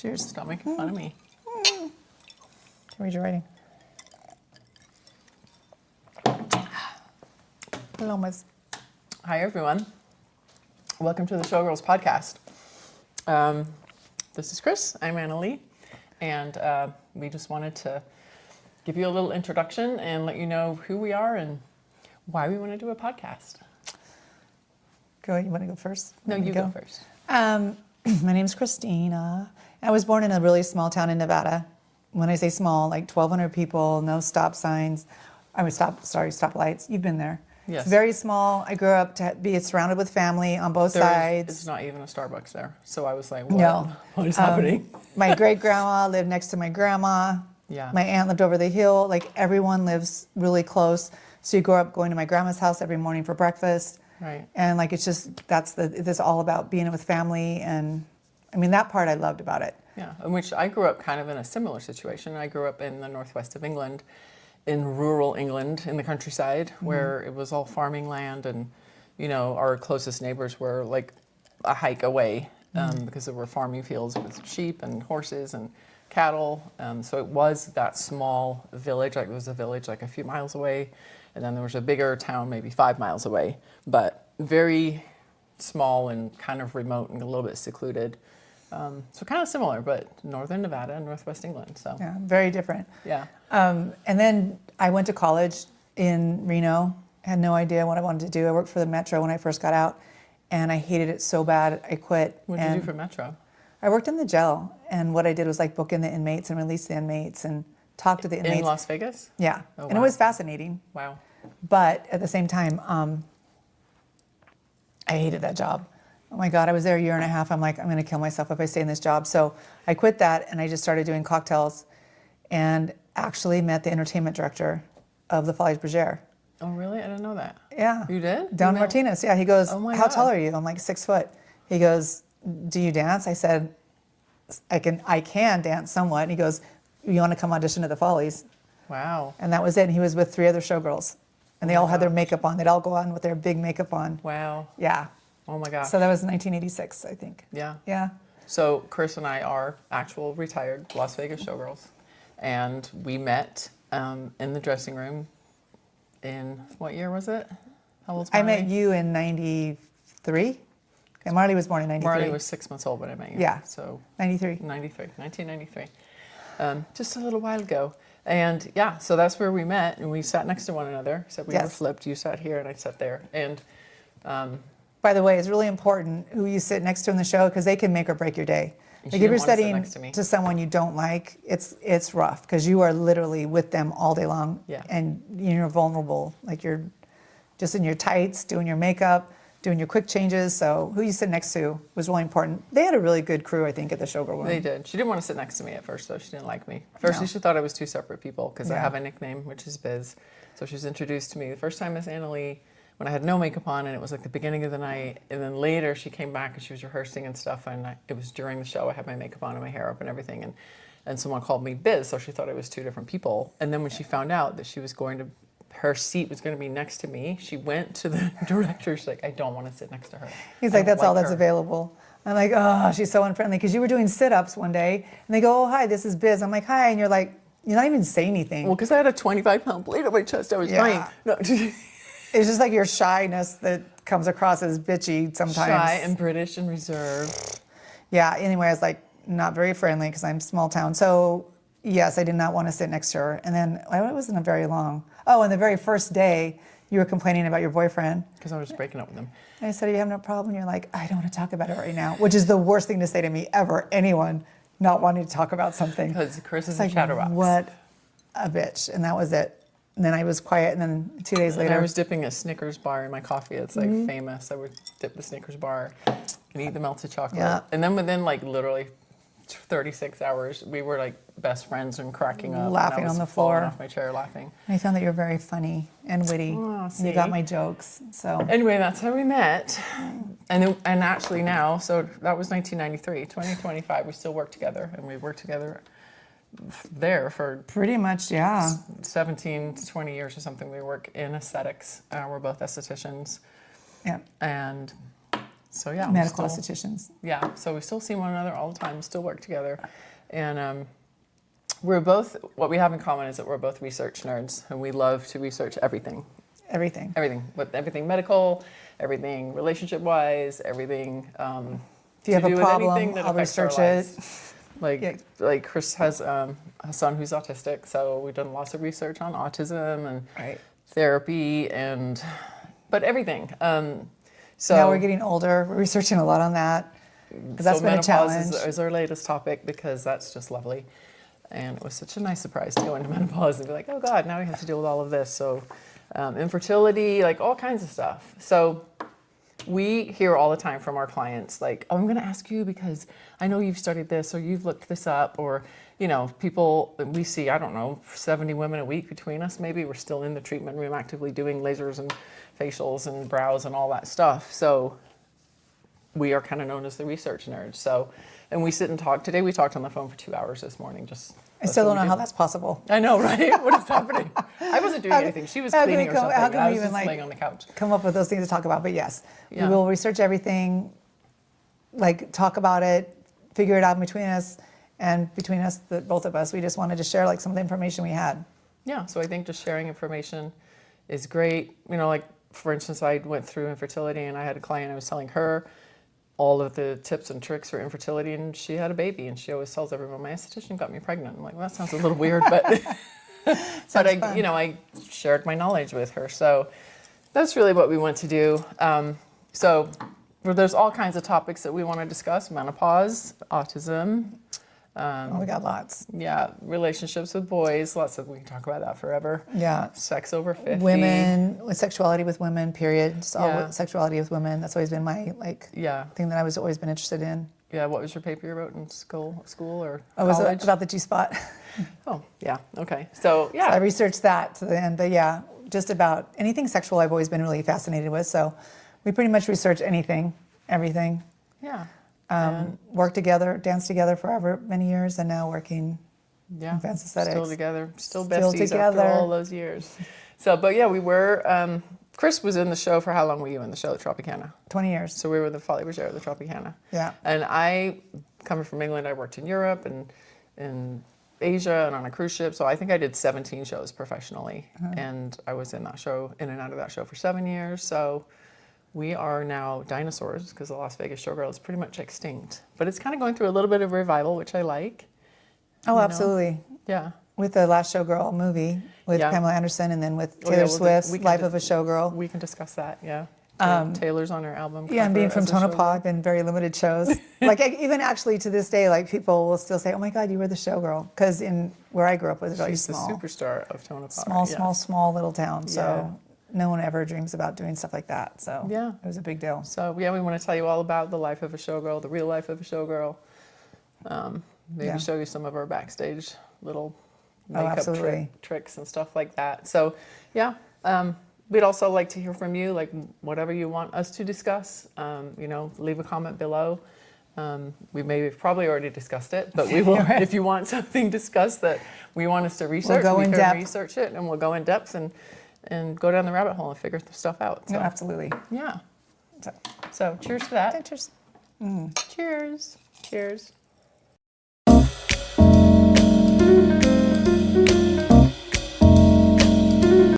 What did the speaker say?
Cheers. Stop making fun of me. Read your writing. Hello, Miss. Hi, everyone. Welcome to the Showgirls podcast. This is Chris. I'm Anneli, and we just wanted to give you a little introduction and let you know who we are and why we want to do a podcast. Go. You want to go first? No, you go first. My name's Christina. I was born in a really small town in Nevada. When I say small, like 1,200 people, no stop signs. Stop lights. You've been there. Yes. It's very small. I grew up to be surrounded with family on both sides. It's not even a Starbucks there. So I was like, what is happening? My great-grandma lived next to my grandma. Yeah. My aunt lived over the hill. Like, everyone lives really close. So you grow up going to my grandma's house every morning for breakfast. Right. And like, it's all about being with family. And I mean, that part I loved about it. Yeah, in which I grew up kind of in a similar situation. I grew up in the northwest of England, in rural England, in the countryside, where it was all farming land, and our closest neighbors were like a hike away because there were farming fields with sheep and horses and cattle. So it was that small village. Like, it was a village like a few miles away, and then there was a bigger town maybe 5 miles away, but very small and kind of remote and a little bit secluded. So kind of similar, but northern Nevada and northwest England. So Yeah, very different. yeah. And then I went to college in Reno. I had no idea what I wanted to do. I worked for the Metro when I first got out, and I hated it so bad I quit. What did you do for Metro? I worked in the jail, and what I did was like book in the inmates and release the inmates and talk to the inmates. In Las Vegas? Yeah, Oh, and it wow. was fascinating. Wow. But at the same time, I hated that job. Oh my God, I was there a year and a half. I'm like, I'm going to kill myself if I stay in this job. So I quit that, and I just started doing cocktails, and actually met the entertainment director of the Folies Bergere. Oh, really? I didn't know that. Yeah. You did? Don Martinez. Yeah. He goes, Oh my how God. tall are you? I'm like 6 foot. He goes, do you dance? I said, I can dance somewhat. And he goes, you want to come audition at the Follies? Wow. And that was it. And he was with 3 other showgirls, and they all had their makeup on. They'd all go on with their big makeup on. Wow. Yeah. Oh my gosh. So that was 1986, I think. Yeah. Yeah. So Chris and I are actual retired Las Vegas showgirls, and we met in the dressing room in, what year was it? How old's I Marley? met you in 93. And Marley was born in 93. Marley was 6 months old when I met you. Yeah. So 93. 1993. Just a little while ago. And yeah, so that's where we met, and we sat next to one another. Except we were Yes. flipped. You sat here and I sat there. And By the way, it's really important who you sit next to in the show, because they can make or break your day. And Like, she if you're didn't wanna sit studying next to me. to someone you don't like, it's rough, because you are literally with them all day long. Yeah. And you're vulnerable. Like, you're just in your tights, doing your makeup, doing your quick changes. So who you sit next to was really important. They had a really good crew, I think, at the Showgirl room. they did. She didn't want to sit next to me at first, though. She didn't like me. First, No. she thought I was 2 separate people, because I Yeah. have a nickname, which is Biz. So she was introduced to me the first time as Anneli when I had no makeup on, and it was like the beginning of the night. And then later she came back and she was rehearsing and stuff, and it was during the show. I had my makeup on and my hair up and everything, and someone called me Biz, so she thought I was 2 different people. And then when she found out that her seat was going to be next to me, she went to the director. She's like, I don't want to sit next to her. He's I like, don't that's all that's her." available. I'm like, oh, she's so unfriendly. Because you were doing sit-ups one day, and they go, oh, hi, this is Biz. I'm like, hi. And you're like, you're not even saying anything. Well, because I had a 25-pound plate on my chest. I was dying. No. It's just like your shyness that comes across as bitchy sometimes. Shy and British and reserved. Yeah, anyway, I was like, not very friendly, because I'm small town. So, yes, I did not want to sit next to her. And then, it wasn't a very long. Oh, and the very first day, you were complaining about your boyfriend. Because I was breaking up with him. And I said, you have no problem? And you're like, I don't want to talk about it right now, which is the worst thing to say to me ever, anyone not wanting to talk about something. Because Chris is It's a like, chatterbox. what a bitch. And that was it. And then I was quiet, and then 2 days And later. I was dipping a Snickers bar in my coffee. It's like famous. I would dip the Snickers bar and eat the melted chocolate. Yeah. And then within like literally 36 hours, we were like best friends and cracking up. Laughing and I was on the falling floor. off my chair laughing. I found that you're very funny and witty. Oh, and you got see? my jokes. So Anyway, that's how we met. And actually now, so that was 1993. 2025, we still work together. And we worked together there for pretty much, yeah. 17 to 20 years or something. We work in aesthetics. We're both aestheticians. Yeah. And So yeah, medical aestheticians. Yeah, so we still see one another all the time, still work together. And we're both, what we have in common is that we're both research nerds, and we love to research everything. Everything. Everything medical, everything relationship-wise, everything if you have a problem, I'll research it. Like Chris has a son who's autistic, so we've done lots of research on autism and therapy but everything. So now we're getting older. We're researching a lot on that because that's been a challenge. Is our latest topic because that's just lovely, and it was such a nice surprise to go into menopause and be like, oh God, now we have to deal with all of this. So infertility, like all kinds of stuff. So we hear all the time from our clients, like, oh, I'm going to ask you because I know you've studied this or you've looked this up, or, you know, people, we see, I don't know, 70 women a week between us. Maybe we're still in the treatment room actively doing lasers and facials and brows and all that stuff. So we are kind of known as the research nerds. So, and we sit and talk. Today we talked on the phone for 2 hours this morning. I still don't know how that's possible. I know, right? What is happening? I wasn't doing anything. She was cleaning or something. I was just laying on the couch. Come up with those things to talk about. But yes, we will research everything, like talk about it, figure it out between us, and between us, both of us, we just wanted to share like some of the information we had. Yeah, so I think just sharing information is great. You know, like for instance, I went through infertility and I had a client, I was telling her all of the tips and tricks for infertility, and she had a baby, and she always tells everyone, my esthetician got me pregnant. I'm like, well, that sounds a little weird, but but I, you know, I shared my knowledge with her. So that's really what we want to do. So there's all kinds of topics that we want to discuss: menopause, autism. We got lots. Yeah, relationships with boys. Lots of, we can talk about that forever. Yeah. Sex over 50. Women, with sexuality with women, period. Just all sexuality with women. That's always been my thing that I was always been interested in. Yeah, what was your paper you wrote in school or college? Was it about the G-spot. Oh, yeah, okay. So, yeah. So I researched that to the end, but yeah, just about anything sexual I've always been really fascinated with. So we pretty much research anything, everything. Yeah. Worked together, danced together for many years, and now working in advanced aesthetics. Still together, still besties after all those years. So, but yeah, we were, Chris was in the show for how long were you in the show, the Tropicana? 20 years. So we were the Folies Bergere, the Tropicana. Yeah. And I, coming from England, I worked in Europe and in Asia and on a cruise ship. So I think I did 17 shows professionally. And I was in that show, in and out of that show for 7 years. So we are now dinosaurs because the Las Vegas Showgirl is pretty much extinct. But it's kind of going through a little bit of revival, which I like. Oh, absolutely. Yeah. With the last Showgirl movie with Pamela Anderson, and then with Taylor Swift's Life of a Showgirl. We can discuss that, yeah. Taylor's on her album. Yeah, and being from Tonopah, I've been very limited shows. Like even actually to this day, like people will still say, "Oh my God, you were the Showgirl," because in where I grew up was really small. She's the superstar of Tonopah. Small little town. So no one ever dreams about doing stuff like that. So it was a big deal. So yeah, we want to tell you all about the life of a showgirl, the real life of a showgirl. Maybe show you some of our backstage little makeup tricks and stuff like that. So yeah, we'd also like to hear from you, like whatever you want us to discuss. You know, leave a comment below. We've probably already discussed it, but we will. If you want something discussed that we want us to research, we can research it, and we'll go in depth and go down the rabbit hole and figure stuff out. So, no, absolutely. Yeah. So cheers to that. Cheers. Cheers. Cheers.